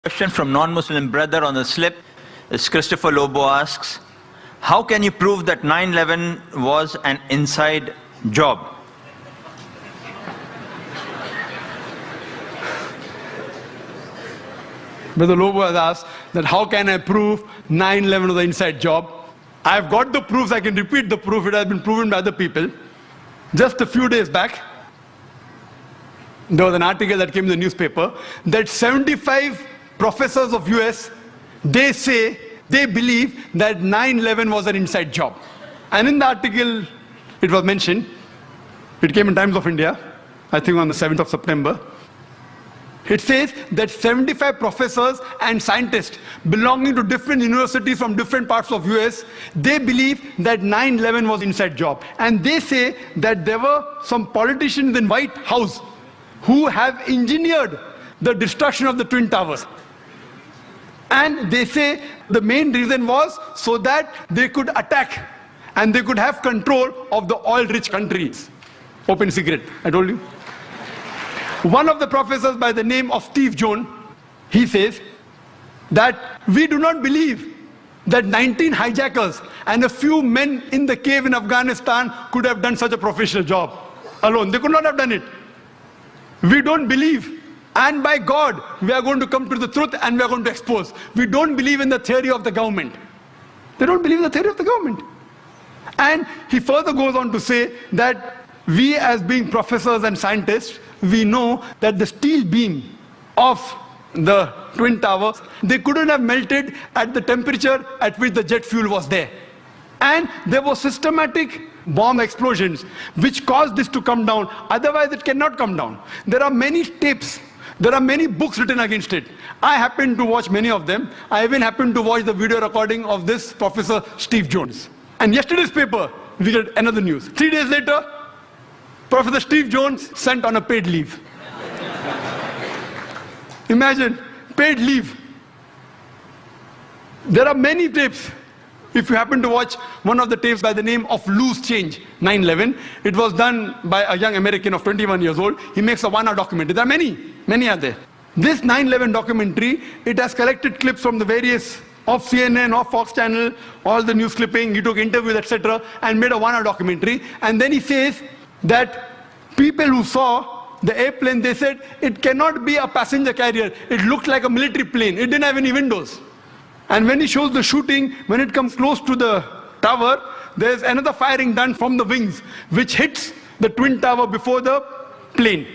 Question from non-Muslim brother on the slip is Christopher Lobo asks, how can you prove that 9/11 was an inside job? Brother Lobo has asked that how can I prove 9/11 was an inside job? I've got the proofs, I can repeat the proof, it has been proven by other people. Just a few days back, there was an article that came in the newspaper that 75 professors of US, they say, they believe that 9/11 was an inside job. And in the article, it was mentioned, it came in Times of India, I think on the 7th of September. It says that 75 professors and scientists belonging to different universities from different parts of US, they believe that 9/11 was inside job. And they say that there were some politicians in White House who have engineered the destruction of the Twin Towers. And they say the main reason was so that they could attack and they could have control of the oil-rich countries. Open secret, I told you. One of the professors by the name of Steve Jones, he says that we do not believe that 19 hijackers and a few men in the cave in Afghanistan could have done such a professional job alone. They could not have done it. We don't believe. And by God, we are going to come to the truth and we are going to expose. We don't believe in the theory of the government. They don't believe in the theory of the government. And he further goes on to say that we as being professors and scientists, we know that the steel beam of the Twin Towers, they couldn't have melted at the temperature at which the jet fuel was there. And there were systematic bomb explosions which caused this to come down. Otherwise, it cannot come down. There are many tapes. There are many books written against it. I happen to watch many of them. I even happened to watch the video recording of this Professor Steve Jones. And yesterday's paper, we get another news. 3 days later, Professor Steve Jones sent on a paid leave. Imagine, paid leave. There are many tapes. If you happen to watch one of the tapes by the name of Loose Change, 9/11, it was done by a young American of 21 years old. He makes a 1 hour documentary. There are many are there. This 9/11 documentary, it has collected clips from the various of CNN, of Fox Channel, all the news clipping, he took interviews, etc., and made a 1 hour documentary. And then he says that people who saw the airplane, they said it cannot be a passenger carrier. It looked like a military plane. It didn't have any windows. And when he shows the shooting, when it comes close to the tower, there's another firing done from the wings, which hits the Twin Tower before the plane.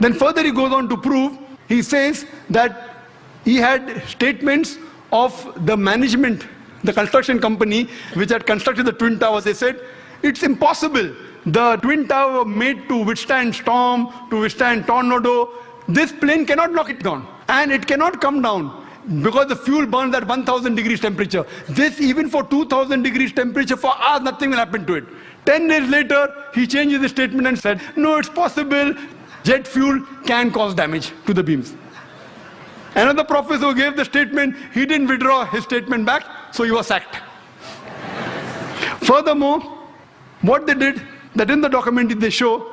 Then further he goes on to prove, he says that he had statements of the management, the construction company, which had constructed the Twin Towers. They said, it's impossible. The Twin Tower were made to withstand storm, to withstand tornado. This plane cannot knock it down. And it cannot come down because the fuel burns at 1000 degrees temperature. This, even for 2000 degrees temperature, for hours, nothing will happen to it. 10 days later, he changes his statement and said, no, it's possible. Jet fuel can cause damage to the beams. Another professor who gave the statement, he didn't withdraw his statement back, so he was sacked. Furthermore, what they did, that in the documentary they show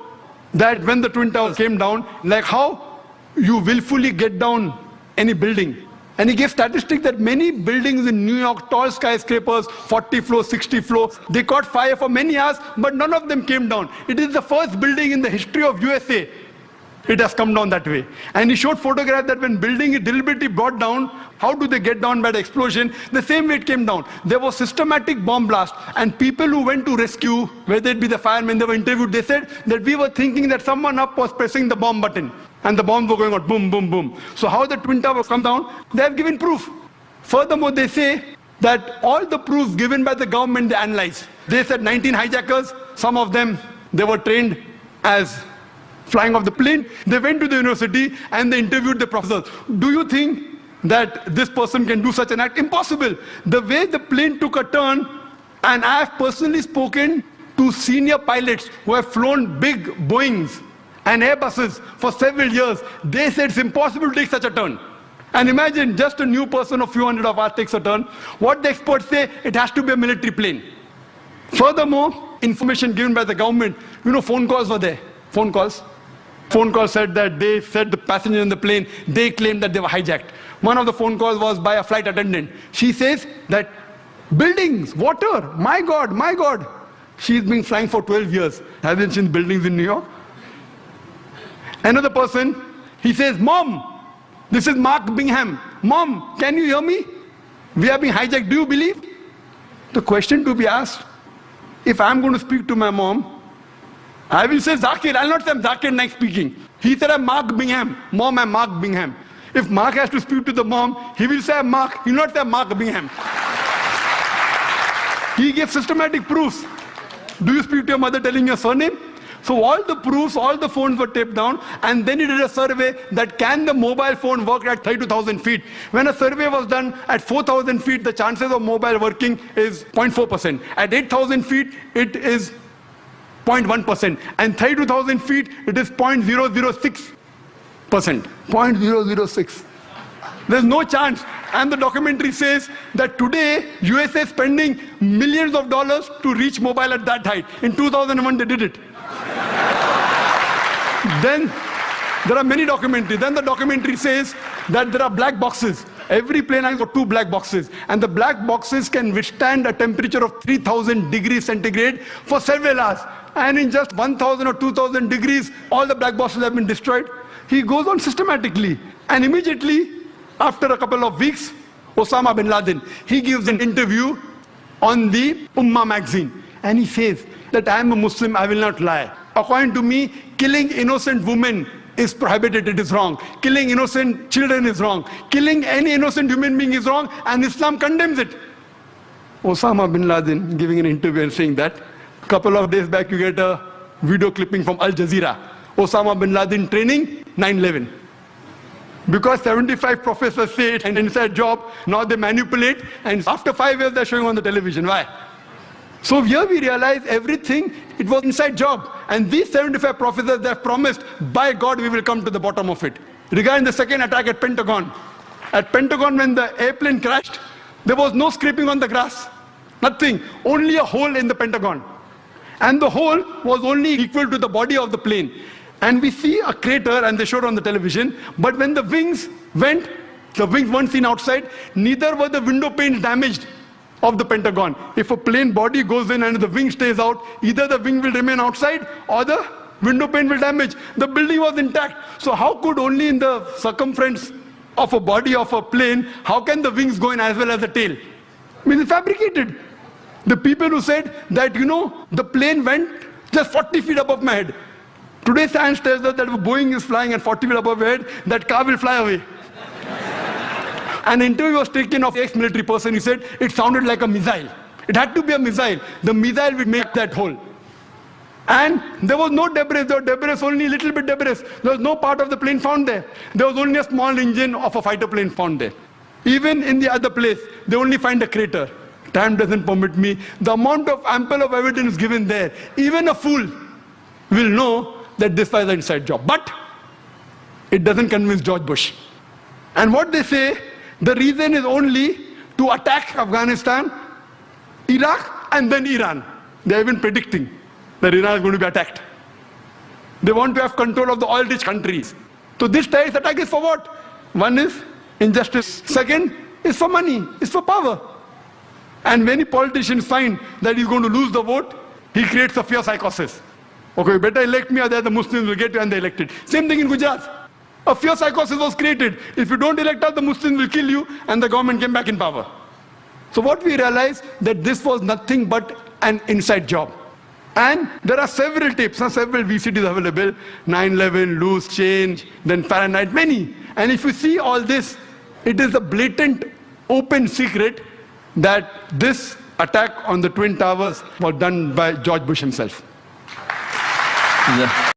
that when the Twin Towers came down, like how you willfully get down any building. And he gave statistics that many buildings in New York, tall skyscrapers, 40 floors, 60 floors, they caught fire for many hours, but none of them came down. It is the first building in the history of USA. It has come down that way. And he showed photographs that when building is deliberately brought down, how do they get down by the explosion? The same way it came down. There was systematic bomb blast, and people who went to rescue, whether it be the firemen, they were interviewed, they said that we were thinking that someone up was pressing the bomb button, and the bombs were going out, boom, boom, boom. So how the Twin Towers come down? They have given proof. Furthermore, they say that all the proofs given by the government, they analyze. They said 19 hijackers, some of them, they were trained as flying off the plane. They went to the university and they interviewed the professors. Do you think that this person can do such an act? Impossible. The way the plane took a turn, and I have personally spoken to senior pilots who have flown big Boeings and Airbuses for several years. They said it's impossible to take such a turn. And imagine just a new person, a few hundred of us takes a turn. What the experts say, it has to be a military plane. Furthermore, information given by the government, phone calls were there. Phone calls. Phone call said that they said the passengers in the plane, they claimed that they were hijacked. One of the phone calls was by a flight attendant. She says that buildings, water, my God, my God. She's been flying for 12 years. Hasn't seen buildings in New York? Another person, he says, Mom, this is Mark Bingham. Mom, can you hear me? We are being hijacked. Do you believe? The question to be asked, if I'm going to speak to my mom, I will say Zaker. I'll not say I'm Zaker Naik speaking. He said I'm Mark Bingham. Mom, I'm Mark Bingham. If Mark has to speak to the mom, he will say I'm Mark. He will not say I'm Mark Bingham. He gave systematic proofs. Do you speak to your mother telling your surname? So all the proofs, all the phones were taped down, and then he did a survey that can the mobile phone work at 32,000 feet. When a survey was done at 4,000 feet, the chances of mobile working is 0.4%. At 8,000 feet, it is 0.1%. And 32,000 feet, it is 0.006%. 0.006. There's no chance. And the documentary says that today, USA is spending millions of dollars to reach mobile at that height. In 2001, they did it. Then there are many documentaries. Then the documentary says that there are black boxes. Every plane has got 2 black boxes. And the black boxes can withstand a temperature of 3,000 degrees centigrade for several hours. And in just 1,000 or 2,000 degrees, all the black boxes have been destroyed. He goes on systematically. And immediately, after a couple of weeks, Osama bin Laden, he gives an interview on the Ummah magazine. And he says that I am a Muslim, I will not lie. According to me, killing innocent women is prohibited, it is wrong. Killing innocent children is wrong. Killing any innocent human being is wrong, and Islam condemns it. Osama bin Laden giving an interview and saying that. A couple of days back, you get a video clipping from Al Jazeera. Osama bin Laden training 9/11. Because 75 professors say it's an inside job, now they manipulate, and after 5 years they're showing on the television. Why? So here we realize everything, it was inside job. And these 75 professors, they have promised, by God, we will come to the bottom of it. Regarding the second attack at Pentagon. At Pentagon, when the airplane crashed, there was no scraping on the grass. Nothing. Only a hole in the Pentagon. And the hole was only equal to the body of the plane. And we see a crater, and they showed on the television. But when the wings went, the wings weren't seen outside, neither were the window panes damaged of the Pentagon. If a plane body goes in and the wing stays out, either the wing will remain outside or the window pane will damage. The building was intact. So how could only in the circumference of a body of a plane, how can the wings go in as well as the tail? I mean, it's fabricated. The people who said that, the plane went just 40 feet above my head. Today science tells us that if Boeing is flying at 40 feet above your head, that car will fly away. An interview was taken of an ex-military person. He said it sounded like a missile. It had to be a missile. The missile would make that hole. And there was no debris. There was debris, only a little bit debris. There was no part of the plane found there. There was only a small engine of a fighter plane found there. Even in the other place, they only find a crater. Time doesn't permit me. The amount of ample of evidence given there, even a fool will know that this was an inside job. But it doesn't convince George Bush. And what they say, the reason is only to attack Afghanistan, Iraq, and then Iran. They have been predicting that Iran is going to be attacked. They want to have control of the oil-rich countries. So this terrorist attack is for what? One is injustice. Second is for money, is for power. And when any politician finds that he's going to lose the vote, he creates a fear psychosis. Okay, you better elect me or the Muslims will get you, and they elected. Same thing in Gujarat. A fear psychosis was created. If you don't elect us, the Muslims will kill you, and the government came back in power. So what we realized, that this was nothing but an inside job. And there are several tapes, several VCDs available, 9/11, loose change, then Fahrenheit, many. And if you see all this, it is a blatant, open secret that this attack on the Twin Towers was done by George Bush himself. Yeah.